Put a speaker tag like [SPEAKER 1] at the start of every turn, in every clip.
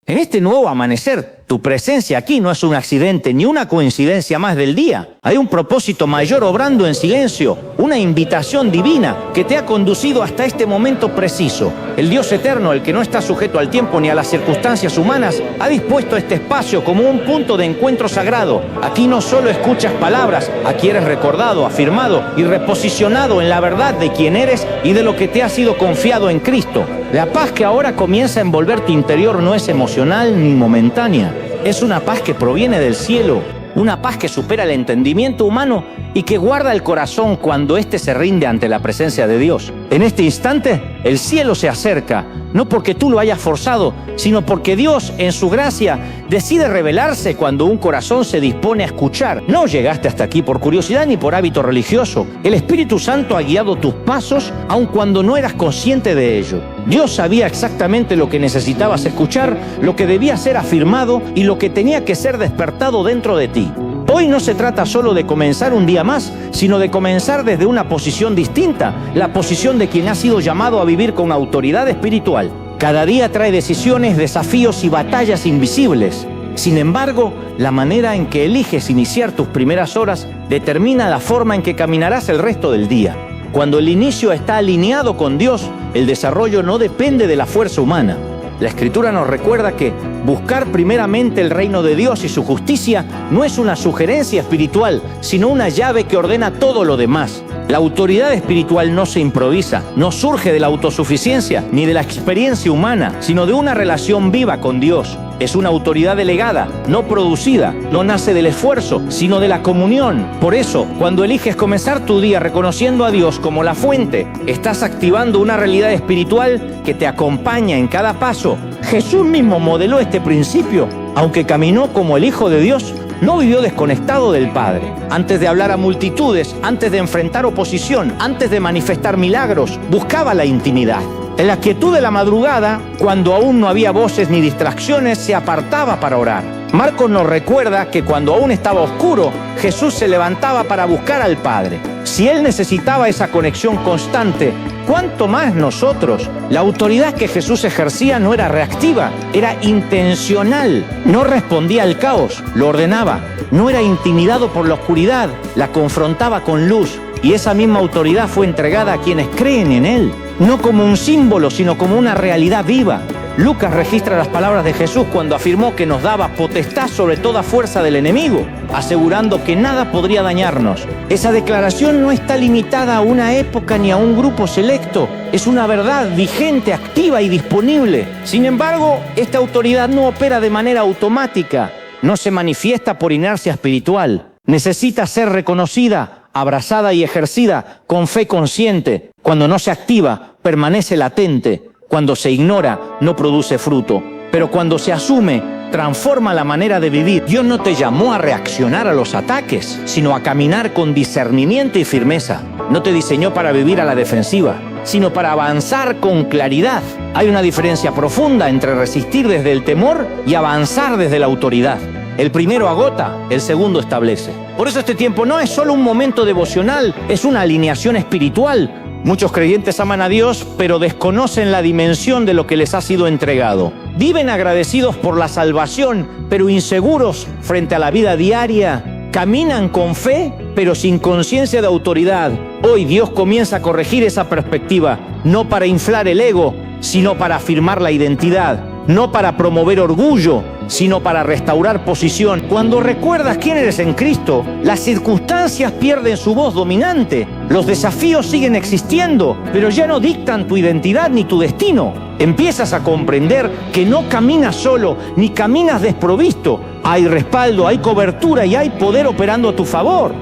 [SPEAKER 1] En este nuevo amanecer, tu presencia aquí no es un accidente ni una coincidencia más del día. Hay un propósito mayor obrando en silencio, una invitación divina que te ha conducido hasta este momento preciso. El Dios eterno, el que no está sujeto al tiempo ni a las circunstancias humanas, ha dispuesto este espacio como un punto de encuentro sagrado. Aquí no solo escuchas palabras, aquí eres recordado, afirmado y reposicionado en la verdad de quién eres y de lo que te ha sido confiado en Cristo. La paz que ahora comienza a envolver tu interior no es emocional ni momentánea. Es una paz que proviene del cielo, una paz que supera el entendimiento humano y que guarda el corazón cuando éste se rinde ante la presencia de Dios. En este instante, el cielo se acerca, no porque tú lo hayas forzado, sino porque Dios, en su gracia, decide revelarse cuando un corazón se dispone a escuchar. No llegaste hasta aquí por curiosidad ni por hábito religioso. El Espíritu Santo ha guiado tus pasos, aun cuando no eras consciente de ello. Dios sabía exactamente lo que necesitabas escuchar, lo que debía ser afirmado y lo que tenía que ser despertado dentro de ti. Hoy no se trata solo de comenzar un día más, sino de comenzar desde una posición distinta, la posición de quien ha sido llamado a vivir con autoridad espiritual. Cada día trae decisiones, desafíos y batallas invisibles. Sin embargo, la manera en que eliges iniciar tus primeras horas determina la forma en que caminarás el resto del día. Cuando el inicio está alineado con Dios, el desarrollo no depende de la fuerza humana. La Escritura nos recuerda que buscar primeramente el reino de Dios y su justicia no es una sugerencia espiritual, sino una llave que ordena todo lo demás. La autoridad espiritual no se improvisa, no surge de la autosuficiencia ni de la experiencia humana, sino de una relación viva con Dios. Es una autoridad delegada, no producida, no nace del esfuerzo, sino de la comunión. Por eso, cuando eliges comenzar tu día reconociendo a Dios como la fuente, estás activando una realidad espiritual que te acompaña en cada paso. Jesús mismo modeló este principio, aunque caminó como el Hijo de Dios, no vivió desconectado del Padre. Antes de hablar a multitudes, antes de enfrentar oposición, antes de manifestar milagros, buscaba la intimidad. En la quietud de la madrugada, cuando aún no había voces ni distracciones, se apartaba para orar. Marcos nos recuerda que cuando aún estaba oscuro, Jesús se levantaba para buscar al Padre. Si Él necesitaba esa conexión constante, ¿cuánto más nosotros? La autoridad que Jesús ejercía no era reactiva, era intencional. No respondía al caos, lo ordenaba. No era intimidado por la oscuridad, la confrontaba con luz. Y esa misma autoridad fue entregada a quienes creen en Él, no como un símbolo, sino como una realidad viva. Lucas registra las palabras de Jesús cuando afirmó que nos daba potestad sobre toda fuerza del enemigo, asegurando que nada podría dañarnos. Esa declaración no está limitada a una época ni a un grupo selecto. Es una verdad vigente, activa y disponible. Sin embargo, esta autoridad no opera de manera automática, no se manifiesta por inercia espiritual. Necesita ser reconocida, abrazada y ejercida con fe consciente. Cuando no se activa, permanece latente. Cuando se ignora, no produce fruto. Pero cuando se asume, transforma la manera de vivir. Dios no te llamó a reaccionar a los ataques, sino a caminar con discernimiento y firmeza. No te diseñó para vivir a la defensiva, sino para avanzar con claridad. Hay una diferencia profunda entre resistir desde el temor y avanzar desde la autoridad. El primero agota, el segundo establece. Por eso este tiempo no es solo un momento devocional, es una alineación espiritual. Muchos creyentes aman a Dios, pero desconocen la dimensión de lo que les ha sido entregado. Viven agradecidos por la salvación, pero inseguros frente a la vida diaria. Caminan con fe, pero sin conciencia de autoridad. Hoy Dios comienza a corregir esa perspectiva, no para inflar el ego, sino para afirmar la identidad. No para promover orgullo, sino para restaurar posición. Cuando recuerdas quién eres en Cristo, las circunstancias pierden su voz dominante. Los desafíos siguen existiendo, pero ya no dictan tu identidad ni tu destino. Empiezas a comprender que no caminas solo, ni caminas desprovisto. Hay respaldo, hay cobertura y hay poder operando a tu favor.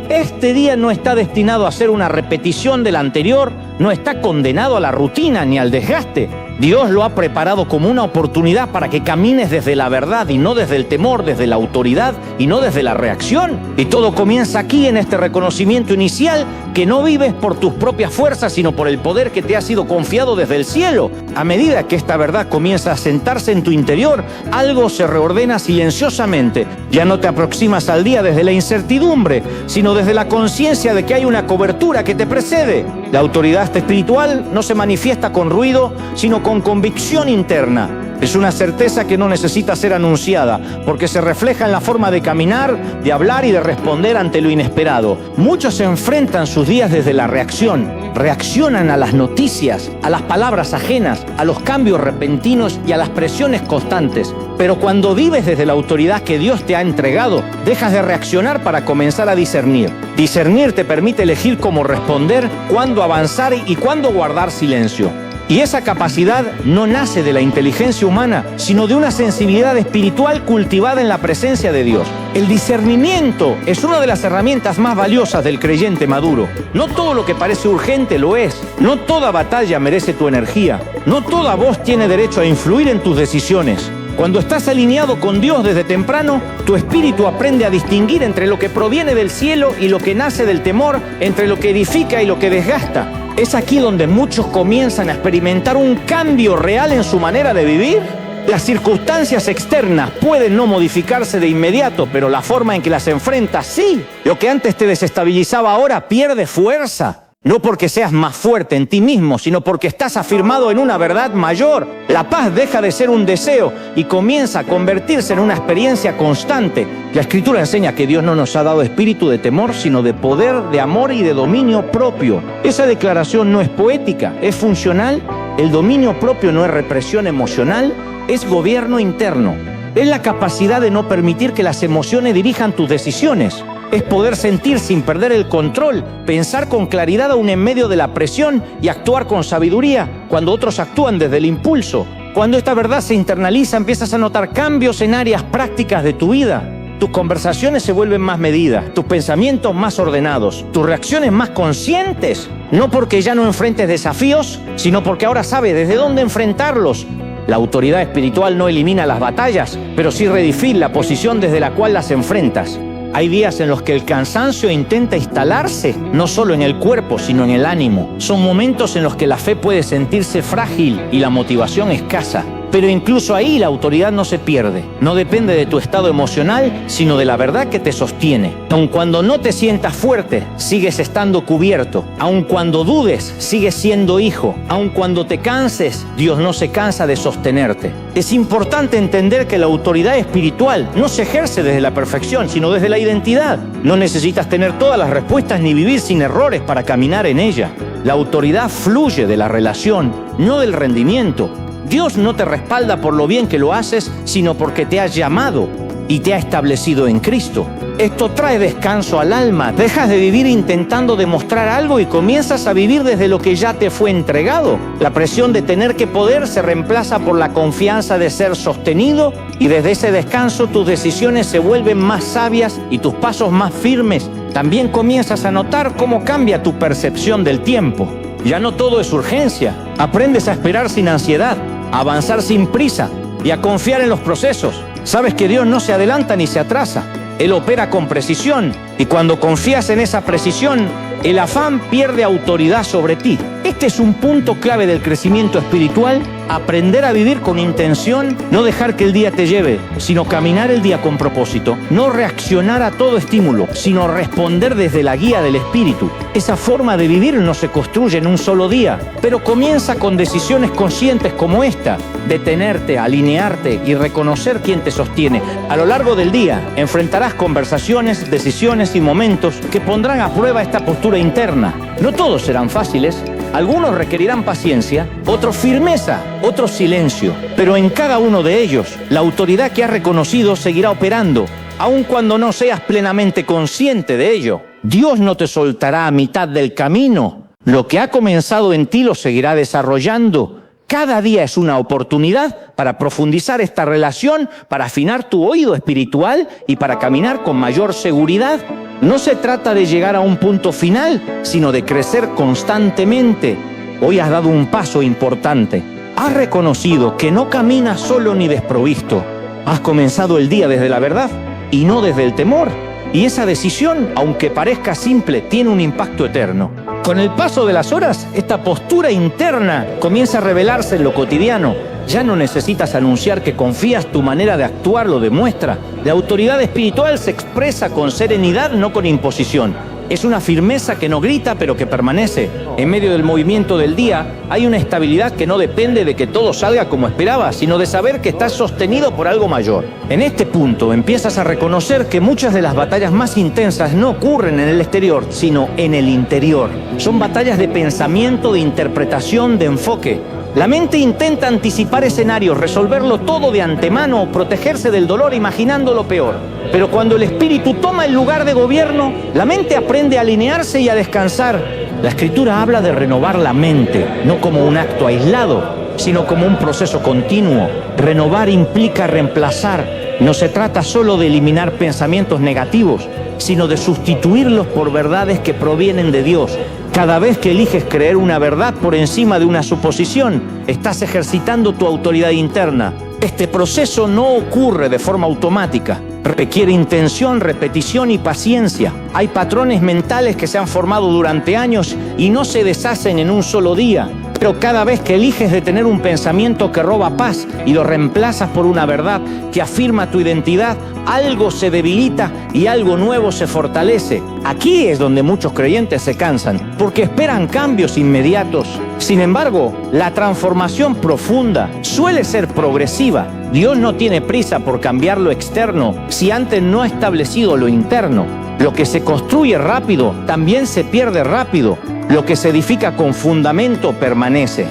[SPEAKER 1] Este día no está destinado a ser una repetición del anterior, no está condenado a la rutina ni al desgaste. Dios lo ha preparado como una oportunidad para que camines desde la verdad y no desde el temor, desde la autoridad y no desde la reacción. Y todo comienza aquí en este reconocimiento inicial que no vives por tus propias fuerzas, sino por el poder que te ha sido confiado desde el cielo. A medida que esta verdad comienza a sentarse en tu interior, algo se reordena silenciosamente. Ya no te aproximas al día desde la incertidumbre, sino desde la conciencia de que hay una cobertura que te precede. La autoridad espiritual no se manifiesta con ruido, sino con convicción interna. Es una certeza que no necesita ser anunciada, porque se refleja en la forma de caminar, de hablar y de responder ante lo inesperado. Muchos se enfrentan sus días desde la reacción. Reaccionan a las noticias, a las palabras ajenas, a los cambios repentinos y a las presiones constantes. Pero cuando vives desde la autoridad que Dios te ha entregado, dejas de reaccionar para comenzar a discernir. Discernir te permite elegir cómo responder, cuándo avanzar y cuándo guardar silencio. Y esa capacidad no nace de la inteligencia humana, sino de una sensibilidad espiritual cultivada en la presencia de Dios. El discernimiento es una de las herramientas más valiosas del creyente maduro. No todo lo que parece urgente lo es. No toda batalla merece tu energía. No toda voz tiene derecho a influir en tus decisiones. Cuando estás alineado con Dios desde temprano, tu espíritu aprende a distinguir entre lo que proviene del cielo y lo que nace del temor, entre lo que edifica y lo que desgasta. Es aquí donde muchos comienzan a experimentar un cambio real en su manera de vivir. Las circunstancias externas pueden no modificarse de inmediato, pero la forma en que las enfrentas sí. Lo que antes te desestabilizaba ahora pierde fuerza. No porque seas más fuerte en ti mismo, sino porque estás afirmado en una verdad mayor. La paz deja de ser un deseo y comienza a convertirse en una experiencia constante. La Escritura enseña que Dios no nos ha dado espíritu de temor, sino de poder, de amor y de dominio propio. Esa declaración no es poética, es funcional. El dominio propio no es represión emocional, es gobierno interno. Es la capacidad de no permitir que las emociones dirijan tus decisiones. Es poder sentir sin perder el control, pensar con claridad aún en medio de la presión y actuar con sabiduría cuando otros actúan desde el impulso. Cuando esta verdad se internaliza, empiezas a notar cambios en áreas prácticas de tu vida. Tus conversaciones se vuelven más medidas, tus pensamientos más ordenados, tus reacciones más conscientes. No porque ya no enfrentes desafíos, sino porque ahora sabes desde dónde enfrentarlos. La autoridad espiritual no elimina las batallas, pero sí redefine la posición desde la cual las enfrentas. Hay días en los que el cansancio intenta instalarse, no solo en el cuerpo, sino en el ánimo. Son momentos en los que la fe puede sentirse frágil y la motivación escasa. Pero incluso ahí la autoridad no se pierde. No depende de tu estado emocional, sino de la verdad que te sostiene. Aun cuando no te sientas fuerte, sigues estando cubierto. Aun cuando dudes, sigues siendo hijo. Aun cuando te canses, Dios no se cansa de sostenerte. Es importante entender que la autoridad espiritual no se ejerce desde la perfección, sino desde la identidad. No necesitas tener todas las respuestas ni vivir sin errores para caminar en ella. La autoridad fluye de la relación, no del rendimiento. Dios no te respalda por lo bien que lo haces, sino porque te ha llamado y te ha establecido en Cristo. Esto trae descanso al alma. Dejas de vivir intentando demostrar algo y comienzas a vivir desde lo que ya te fue entregado. La presión de tener que poder se reemplaza por la confianza de ser sostenido, y desde ese descanso tus decisiones se vuelven más sabias y tus pasos más firmes. También comienzas a notar cómo cambia tu percepción del tiempo. Ya no todo es urgencia. Aprendes a esperar sin ansiedad, a avanzar sin prisa y a confiar en los procesos. Sabes que Dios no se adelanta ni se atrasa. Él opera con precisión, y cuando confías en esa precisión, el afán pierde autoridad sobre ti. Este es un punto clave del crecimiento espiritual: aprender a vivir con intención, no dejar que el día te lleve, sino caminar el día con propósito. No reaccionar a todo estímulo, sino responder desde la guía del Espíritu. Esa forma de vivir no se construye en un solo día, pero comienza con decisiones conscientes como esta: detenerte, alinearte y reconocer quién te sostiene. A lo largo del día enfrentarás conversaciones, decisiones y momentos que pondrán a prueba esta postura interna. No todos serán fáciles. Algunos requerirán paciencia, otros firmeza, otros silencio. Pero en cada uno de ellos, la autoridad que has reconocido seguirá operando, aun cuando no seas plenamente consciente de ello. Dios no te soltará a mitad del camino. Lo que ha comenzado en ti lo seguirá desarrollando. Cada día es una oportunidad para profundizar esta relación, para afinar tu oído espiritual y para caminar con mayor seguridad. No se trata de llegar a un punto final, sino de crecer constantemente. Hoy has dado un paso importante. Has reconocido que no caminas solo ni desprovisto. Has comenzado el día desde la verdad y no desde el temor. Y esa decisión, aunque parezca simple, tiene un impacto eterno. Con el paso de las horas, esta postura interna comienza a revelarse en lo cotidiano. Ya no necesitas anunciar que confías, tu manera de actuar lo demuestra. La autoridad espiritual se expresa con serenidad, no con imposición. Es una firmeza que no grita, pero que permanece. En medio del movimiento del día, hay una estabilidad que no depende de que todo salga como esperabas, sino de saber que estás sostenido por algo mayor. En este punto, empiezas a reconocer que muchas de las batallas más intensas no ocurren en el exterior, sino en el interior. Son batallas de pensamiento, de interpretación, de enfoque. La mente intenta anticipar escenarios, resolverlo todo de antemano o protegerse del dolor imaginando lo peor. Pero cuando el espíritu toma el lugar de gobierno, la mente aprende a alinearse y a descansar. La Escritura habla de renovar la mente, no como un acto aislado, sino como un proceso continuo. Renovar implica reemplazar. No se trata solo de eliminar pensamientos negativos, sino de sustituirlos por verdades que provienen de Dios. Cada vez que eliges creer una verdad por encima de una suposición, estás ejercitando tu autoridad interna. Este proceso no ocurre de forma automática. Requiere intención, repetición y paciencia. Hay patrones mentales que se han formado durante años y no se deshacen en un solo día. Pero cada vez que eliges detener un pensamiento que roba paz y lo reemplazas por una verdad que afirma tu identidad, algo se debilita y algo nuevo se fortalece. Aquí es donde muchos creyentes se cansan, porque esperan cambios inmediatos. Sin embargo, la transformación profunda suele ser progresiva. Dios no tiene prisa por cambiar lo externo si antes no ha establecido lo interno. Lo que se construye rápido también se pierde rápido. Lo que se edifica con fundamento permanece.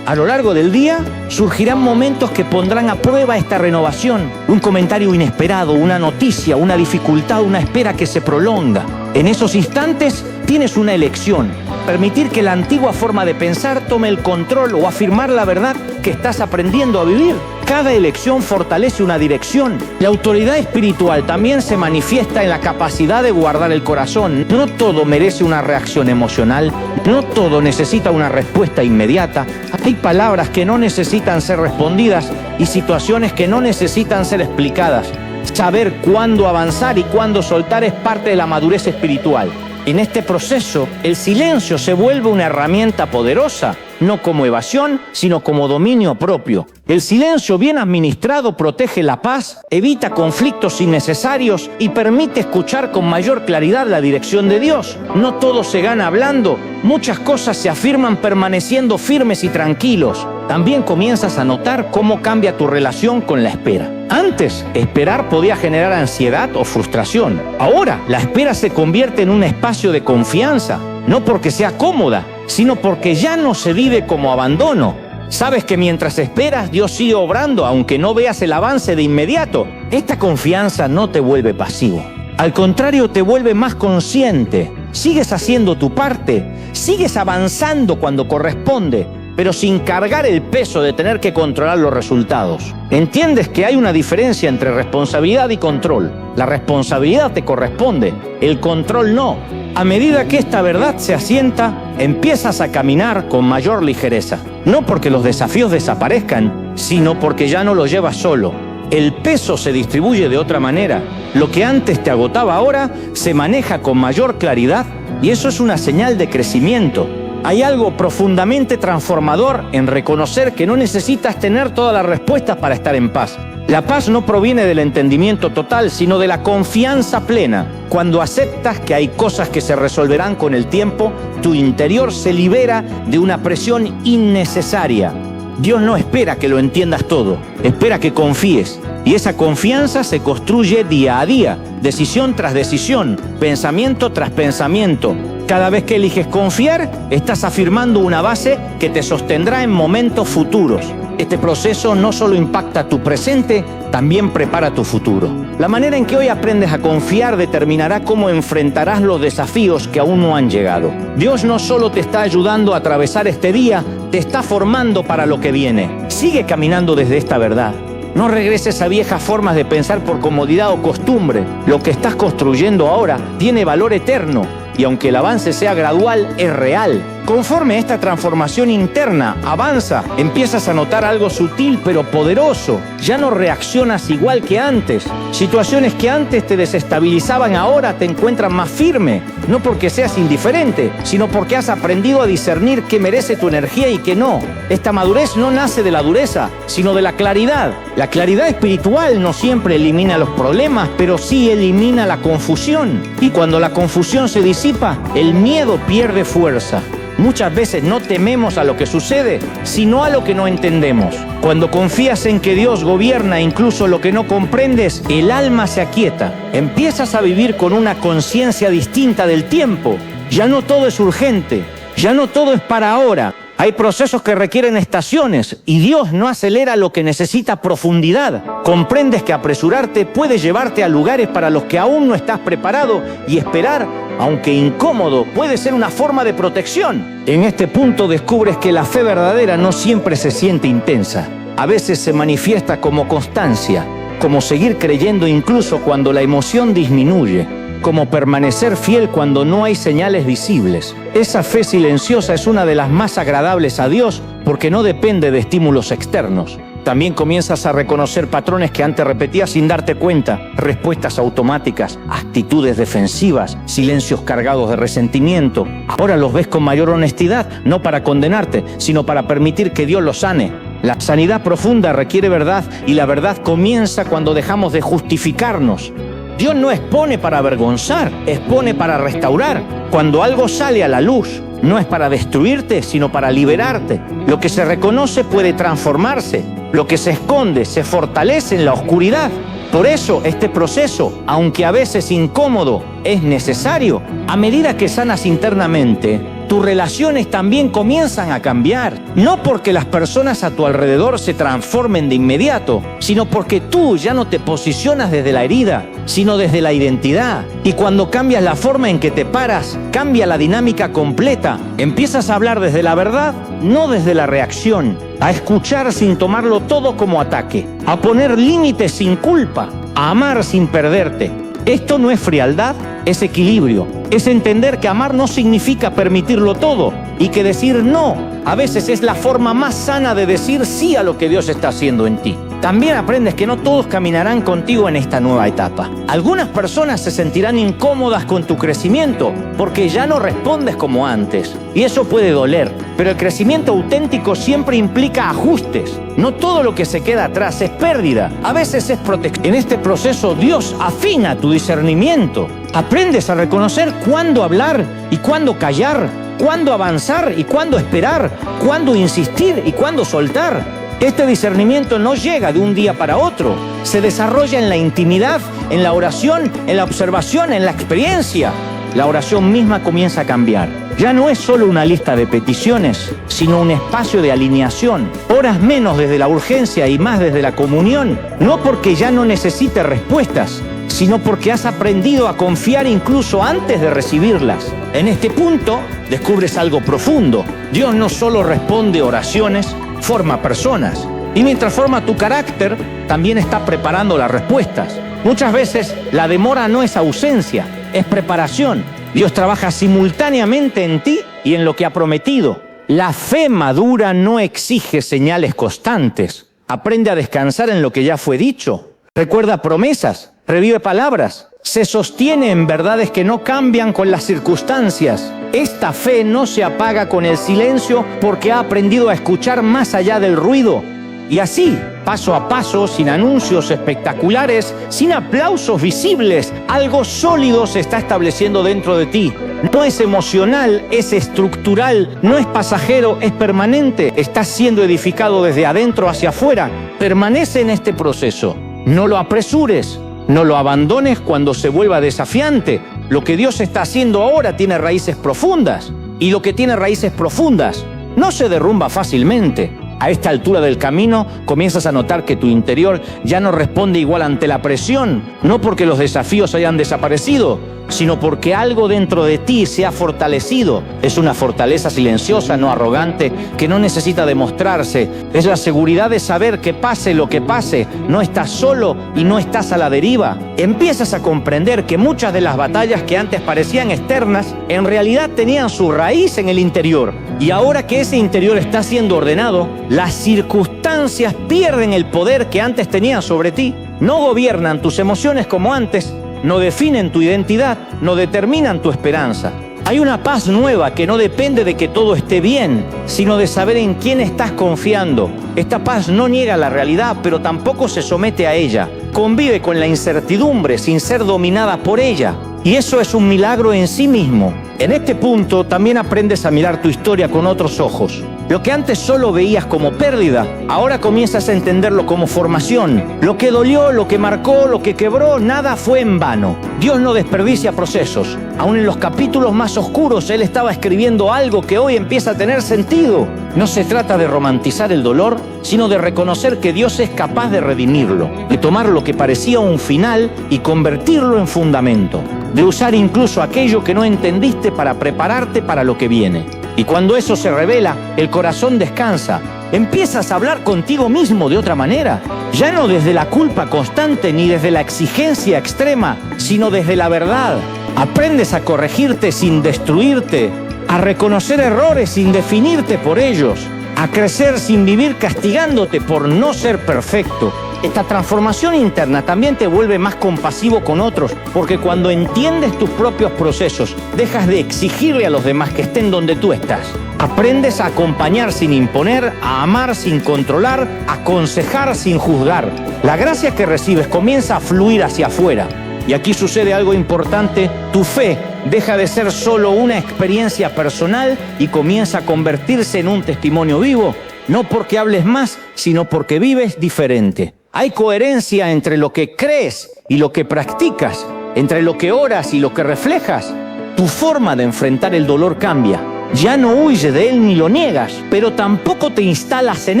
[SPEAKER 1] A lo largo del día surgirán momentos que pondrán a prueba esta renovación. Un comentario inesperado, una noticia, una dificultad, una espera que se prolonga. En esos instantes tienes una elección: permitir que la antigua forma de pensar tome el control o afirmar la verdad que estás aprendiendo a vivir. Cada elección fortalece una dirección. La autoridad espiritual también se manifiesta en la capacidad de guardar el corazón. No todo merece una reacción emocional, no todo necesita una respuesta inmediata. Hay palabras que no necesitan ser respondidas y situaciones que no necesitan ser explicadas. Saber cuándo avanzar y cuándo soltar es parte de la madurez espiritual. En este proceso, el silencio se vuelve una herramienta poderosa, no como evasión, sino como dominio propio. El silencio bien administrado protege la paz, evita conflictos innecesarios y permite escuchar con mayor claridad la dirección de Dios. No todo se gana hablando, muchas cosas se afirman permaneciendo firmes y tranquilos. También comienzas a notar cómo cambia tu relación con la espera. Antes, esperar podía generar ansiedad o frustración. Ahora, la espera se convierte en un espacio de confianza, no porque sea cómoda, sino porque ya no se vive como abandono. Sabes que mientras esperas, Dios sigue obrando, aunque no veas el avance de inmediato. Esta confianza no te vuelve pasivo. Al contrario, te vuelve más consciente. Sigues haciendo tu parte, sigues avanzando cuando corresponde, pero sin cargar el peso de tener que controlar los resultados. Entiendes que hay una diferencia entre responsabilidad y control. La responsabilidad te corresponde, el control no. A medida que esta verdad se asienta, empiezas a caminar con mayor ligereza. No porque los desafíos desaparezcan, sino porque ya no los llevas solo. El peso se distribuye de otra manera. Lo que antes te agotaba ahora se maneja con mayor claridad y eso es una señal de crecimiento. Hay algo profundamente transformador en reconocer que no necesitas tener todas las respuestas para estar en paz. La paz no proviene del entendimiento total, sino de la confianza plena. Cuando aceptas que hay cosas que se resolverán con el tiempo, tu interior se libera de una presión innecesaria. Dios no espera que lo entiendas todo, espera que confíes. Y esa confianza se construye día a día, decisión tras decisión, pensamiento tras pensamiento. Cada vez que eliges confiar, estás afirmando una base que te sostendrá en momentos futuros. Este proceso no solo impacta tu presente, también prepara tu futuro. La manera en que hoy aprendes a confiar determinará cómo enfrentarás los desafíos que aún no han llegado. Dios no solo te está ayudando a atravesar este día, te está formando para lo que viene. Sigue caminando desde esta verdad. No regreses a viejas formas de pensar por comodidad o costumbre. Lo que estás construyendo ahora tiene valor eterno y aunque el avance sea gradual, es real. Conforme esta transformación interna avanza, empiezas a notar algo sutil pero poderoso. Ya no reaccionas igual que antes. Situaciones que antes te desestabilizaban ahora te encuentran más firme. No porque seas indiferente, sino porque has aprendido a discernir qué merece tu energía y qué no. Esta madurez no nace de la dureza, sino de la claridad. La claridad espiritual no siempre elimina los problemas, pero sí elimina la confusión. Y cuando la confusión se disipa, el miedo pierde fuerza. Muchas veces no tememos a lo que sucede, sino a lo que no entendemos. Cuando confías en que Dios gobierna incluso lo que no comprendes, el alma se aquieta. Empiezas a vivir con una conciencia distinta del tiempo. Ya no todo es urgente, ya no todo es para ahora. Hay procesos que requieren estaciones y Dios no acelera lo que necesita profundidad. Comprendes que apresurarte puede llevarte a lugares para los que aún no estás preparado y esperar, aunque incómodo, puede ser una forma de protección. En este punto descubres que la fe verdadera no siempre se siente intensa. A veces se manifiesta como constancia, como seguir creyendo incluso cuando la emoción disminuye, como permanecer fiel cuando no hay señales visibles. Esa fe silenciosa es una de las más agradables a Dios porque no depende de estímulos externos. También comienzas a reconocer patrones que antes repetías sin darte cuenta, respuestas automáticas, actitudes defensivas, silencios cargados de resentimiento. Ahora los ves con mayor honestidad, no para condenarte, sino para permitir que Dios los sane. La sanidad profunda requiere verdad y la verdad comienza cuando dejamos de justificarnos. Dios no expone para avergonzar, expone para restaurar. Cuando algo sale a la luz, no es para destruirte, sino para liberarte. Lo que se reconoce puede transformarse. Lo que se esconde se fortalece en la oscuridad. Por eso este proceso, aunque a veces incómodo, es necesario. A medida que sanas internamente, tus relaciones también comienzan a cambiar. No porque las personas a tu alrededor se transformen de inmediato, sino porque tú ya no te posicionas desde la herida, sino desde la identidad. Y cuando cambias la forma en que te paras, cambia la dinámica completa. Empiezas a hablar desde la verdad, no desde la reacción. A escuchar sin tomarlo todo como ataque. A poner límites sin culpa. A amar sin perderte. Esto no es frialdad, es equilibrio. Es entender que amar no significa permitirlo todo y que decir no a veces es la forma más sana de decir sí a lo que Dios está haciendo en ti. También aprendes que no todos caminarán contigo en esta nueva etapa. Algunas personas se sentirán incómodas con tu crecimiento porque ya no respondes como antes. Y eso puede doler, pero el crecimiento auténtico siempre implica ajustes. No todo lo que se queda atrás es pérdida, a veces es protección. En este proceso Dios afina tu discernimiento. Aprendes a reconocer cuándo hablar y cuándo callar, cuándo avanzar y cuándo esperar, cuándo insistir y cuándo soltar. Este discernimiento no llega de un día para otro. Se desarrolla en la intimidad, en la oración, en la observación, en la experiencia. La oración misma comienza a cambiar. Ya no es solo una lista de peticiones, sino un espacio de alineación. Oras menos desde la urgencia y más desde la comunión, no porque ya no necesites respuestas, sino porque has aprendido a confiar incluso antes de recibirlas. En este punto, descubres algo profundo. Dios no solo responde oraciones, forma personas. Y mientras forma tu carácter, también está preparando las respuestas. Muchas veces la demora no es ausencia, es preparación. Dios trabaja simultáneamente en ti y en lo que ha prometido. La fe madura no exige señales constantes. Aprende a descansar en lo que ya fue dicho. Recuerda promesas, revive palabras. Se sostiene en verdades que no cambian con las circunstancias. Esta fe no se apaga con el silencio porque ha aprendido a escuchar más allá del ruido. Y así, paso a paso, sin anuncios espectaculares, sin aplausos visibles, algo sólido se está estableciendo dentro de ti. No es emocional, es estructural, no es pasajero, es permanente. Estás siendo edificado desde adentro hacia afuera. Permanece en este proceso. No lo apresures, no lo abandones cuando se vuelva desafiante. Lo que Dios está haciendo ahora tiene raíces profundas. Y lo que tiene raíces profundas no se derrumba fácilmente. A esta altura del camino comienzas a notar que tu interior ya no responde igual ante la presión, no porque los desafíos hayan desaparecido, sino porque algo dentro de ti se ha fortalecido. Es una fortaleza silenciosa, no arrogante, que no necesita demostrarse. Es la seguridad de saber que pase lo que pase, no estás solo y no estás a la deriva. Empiezas a comprender que muchas de las batallas que antes parecían externas, en realidad tenían su raíz en el interior. Y ahora que ese interior está siendo ordenado, las circunstancias pierden el poder que antes tenían sobre ti. No gobiernan tus emociones como antes, no definen tu identidad, no determinan tu esperanza. Hay una paz nueva que no depende de que todo esté bien, sino de saber en quién estás confiando. Esta paz no niega la realidad, pero tampoco se somete a ella. Convive con la incertidumbre sin ser dominada por ella. Y eso es un milagro en sí mismo. En este punto también aprendes a mirar tu historia con otros ojos. Lo que antes solo veías como pérdida, ahora comienzas a entenderlo como formación. Lo que dolió, lo que marcó, lo que quebró, nada fue en vano. Dios no desperdicia procesos. Aún en los capítulos más oscuros, Él estaba escribiendo algo que hoy empieza a tener sentido. No se trata de romantizar el dolor, sino de reconocer que Dios es capaz de redimirlo, de tomar lo que parecía un final y convertirlo en fundamento, de usar incluso aquello que no entendiste para prepararte para lo que viene. Y cuando eso se revela, el corazón descansa. Empiezas a hablar contigo mismo de otra manera, ya no desde la culpa constante ni desde la exigencia extrema, sino desde la verdad. Aprendes a corregirte sin destruirte, a reconocer errores sin definirte por ellos, a crecer sin vivir castigándote por no ser perfecto. Esta transformación interna también te vuelve más compasivo con otros, porque cuando entiendes tus propios procesos, dejas de exigirle a los demás que estén donde tú estás. Aprendes a acompañar sin imponer, a amar sin controlar, a aconsejar sin juzgar. La gracia que recibes comienza a fluir hacia afuera. Y aquí sucede algo importante: tu fe deja de ser solo una experiencia personal y comienza a convertirse en un testimonio vivo, no porque hables más, sino porque vives diferente. Hay coherencia entre lo que crees y lo que practicas, entre lo que oras y lo que reflejas. Tu forma de enfrentar el dolor cambia. Ya no huyes de él ni lo niegas, pero tampoco te instalas en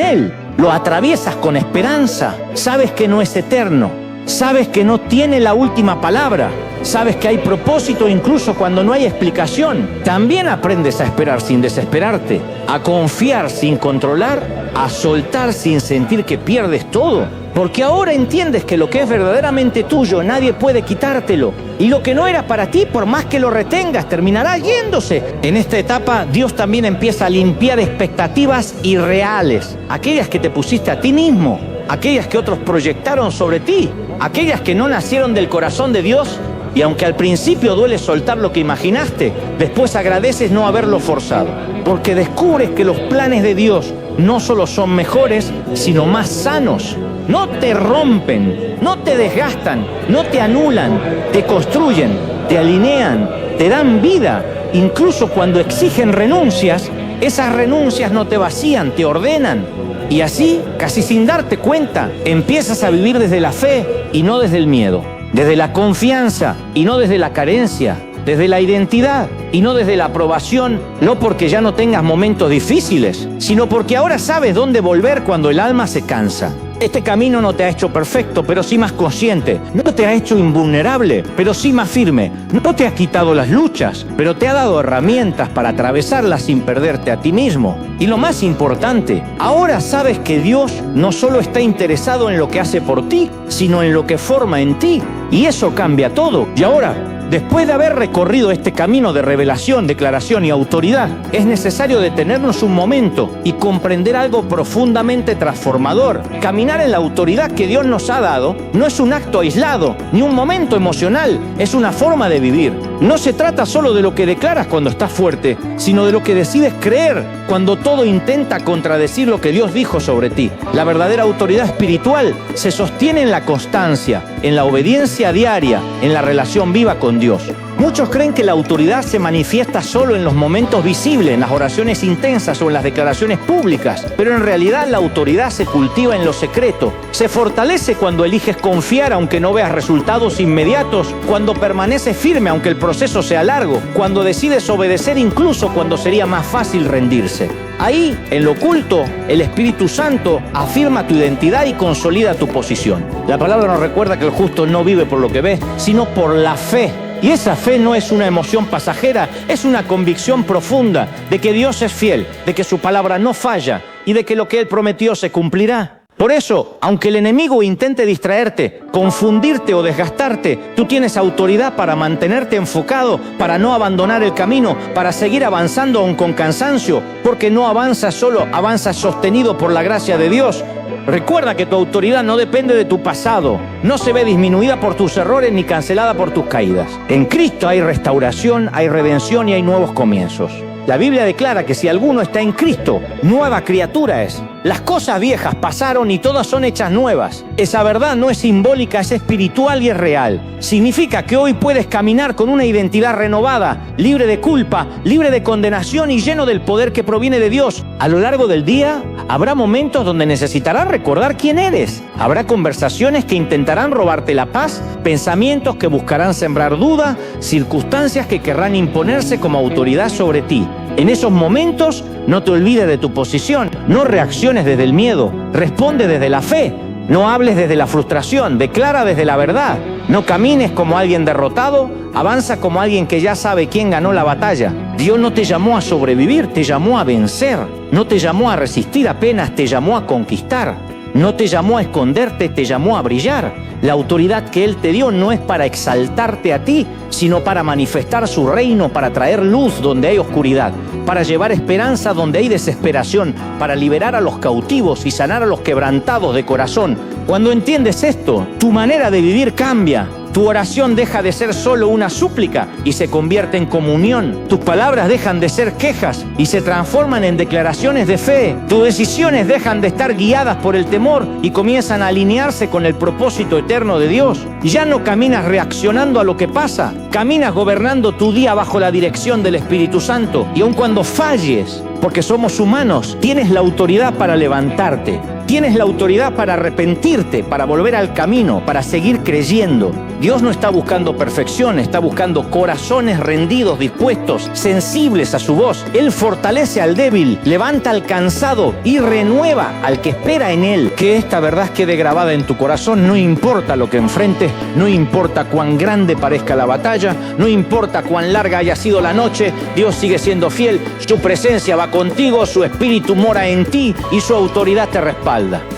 [SPEAKER 1] él. Lo atraviesas con esperanza. Sabes que no es eterno. Sabes que no tiene la última palabra. Sabes que hay propósito incluso cuando no hay explicación. También aprendes a esperar sin desesperarte, a confiar sin controlar, a soltar sin sentir que pierdes todo. Porque ahora entiendes que lo que es verdaderamente tuyo nadie puede quitártelo. Y lo que no era para ti, por más que lo retengas, terminará yéndose. En esta etapa, Dios también empieza a limpiar expectativas irreales. Aquellas que te pusiste a ti mismo, aquellas que otros proyectaron sobre ti, aquellas que no nacieron del corazón de Dios. Y aunque al principio duele soltar lo que imaginaste, después agradeces no haberlo forzado. Porque descubres que los planes de Dios no solo son mejores, sino más sanos. No te rompen, no te desgastan, no te anulan, te construyen, te alinean, te dan vida. Incluso cuando exigen renuncias, esas renuncias no te vacían, te ordenan. Y así, casi sin darte cuenta, empiezas a vivir desde la fe y no desde el miedo. Desde la confianza y no desde la carencia. Desde la identidad y no desde la aprobación, no porque ya no tengas momentos difíciles, sino porque ahora sabes dónde volver cuando el alma se cansa. Este camino no te ha hecho perfecto, pero sí más consciente. No te ha hecho invulnerable, pero sí más firme. No te ha quitado las luchas, pero te ha dado herramientas para atravesarlas sin perderte a ti mismo. Y lo más importante, ahora sabes que Dios no solo está interesado en lo que hace por ti, sino en lo que forma en ti. Y eso cambia todo. Y ahora, después de haber recorrido este camino de revelación, declaración y autoridad, es necesario detenernos un momento y comprender algo profundamente transformador. Caminar en la autoridad que Dios nos ha dado no es un acto aislado, ni un momento emocional, es una forma de vivir. No se trata solo de lo que declaras cuando estás fuerte, sino de lo que decides creer cuando todo intenta contradecir lo que Dios dijo sobre ti. La verdadera autoridad espiritual se sostiene en la constancia, en la obediencia diaria, en la relación viva con Dios. Muchos creen que la autoridad se manifiesta solo en los momentos visibles, en las oraciones intensas o en las declaraciones públicas, pero en realidad la autoridad se cultiva en lo secreto. Se fortalece cuando eliges confiar aunque no veas resultados inmediatos, cuando permaneces firme aunque el proceso sea largo, cuando decides obedecer incluso cuando sería más fácil rendirse. Ahí, en lo oculto, el Espíritu Santo afirma tu identidad y consolida tu posición. La palabra nos recuerda que el justo no vive por lo que ve, sino por la fe. Y esa fe no es una emoción pasajera, es una convicción profunda de que Dios es fiel, de que su palabra no falla y de que lo que Él prometió se cumplirá. Por eso, aunque el enemigo intente distraerte, confundirte o desgastarte, tú tienes autoridad para mantenerte enfocado, para no abandonar el camino, para seguir avanzando aun con cansancio, porque no avanzas solo, avanzas sostenido por la gracia de Dios. Recuerda que tu autoridad no depende de tu pasado, no se ve disminuida por tus errores ni cancelada por tus caídas. En Cristo hay restauración, hay redención y hay nuevos comienzos. La Biblia declara que si alguno está en Cristo, nueva criatura es. Las cosas viejas pasaron y todas son hechas nuevas. Esa verdad no es simbólica, es espiritual y es real. Significa que hoy puedes caminar con una identidad renovada, libre de culpa, libre de condenación y lleno del poder que proviene de Dios. A lo largo del día, habrá momentos donde necesitarás recordar quién eres. Habrá conversaciones que intentarán robarte la paz, pensamientos que buscarán sembrar duda, circunstancias que querrán imponerse como autoridad sobre ti. En esos momentos, no te olvides de tu posición, no reacciones desde el miedo, responde desde la fe, no hables desde la frustración, declara desde la verdad, no camines como alguien derrotado, avanza como alguien que ya sabe quién ganó la batalla. Dios no te llamó a sobrevivir, te llamó a vencer, no te llamó a resistir apenas, te llamó a conquistar, no te llamó a esconderte, te llamó a brillar. La autoridad que Él te dio no es para exaltarte a ti, sino para manifestar su reino, para traer luz donde hay oscuridad, para llevar esperanza donde hay desesperación, para liberar a los cautivos y sanar a los quebrantados de corazón. Cuando entiendes esto, tu manera de vivir cambia. Tu oración deja de ser solo una súplica y se convierte en comunión. Tus palabras dejan de ser quejas y se transforman en declaraciones de fe. Tus decisiones dejan de estar guiadas por el temor y comienzan a alinearse con el propósito eterno de Dios. Ya no caminas reaccionando a lo que pasa, caminas gobernando tu día bajo la dirección del Espíritu Santo. Y aun cuando falles, porque somos humanos, tienes la autoridad para levantarte. Tienes la autoridad para arrepentirte, para volver al camino, para seguir creyendo. Dios no está buscando perfección, está buscando corazones rendidos, dispuestos, sensibles a su voz. Él fortalece al débil, levanta al cansado y renueva al que espera en Él. Que esta verdad quede grabada en tu corazón, no importa lo que enfrentes, no importa cuán grande parezca la batalla, no importa cuán larga haya sido la noche, Dios sigue siendo fiel, su presencia va contigo, su espíritu mora en ti y su autoridad te respalda.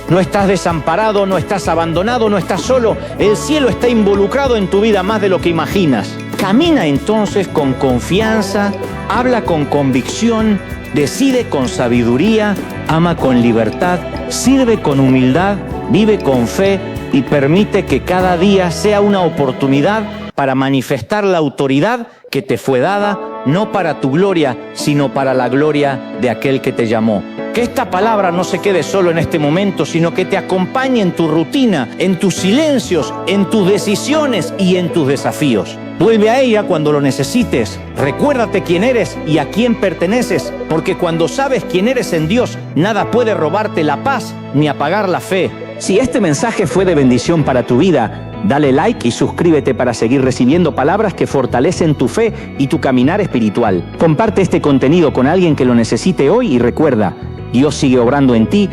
[SPEAKER 1] No estás desamparado, no estás abandonado, no estás solo. El cielo está involucrado en tu vida más de lo que imaginas. Camina entonces con confianza, habla con convicción, decide con sabiduría, ama con libertad, sirve con humildad, vive con fe y permite que cada día sea una oportunidad para manifestar la autoridad que te fue dada, no para tu gloria, sino para la gloria de aquel que te llamó. Que esta palabra no se quede solo en este momento, sino que te acompañe en tu rutina, en tus silencios, en tus decisiones y en tus desafíos. Vuelve a ella cuando lo necesites. Recuérdate quién eres y a quién perteneces, porque cuando sabes quién eres en Dios, nada puede robarte la paz ni apagar la fe. Si este mensaje fue de bendición para tu vida, dale like y suscríbete para seguir recibiendo palabras que fortalecen tu fe y tu caminar espiritual. Comparte este contenido con alguien que lo necesite hoy y recuerda, Dios sigue obrando en ti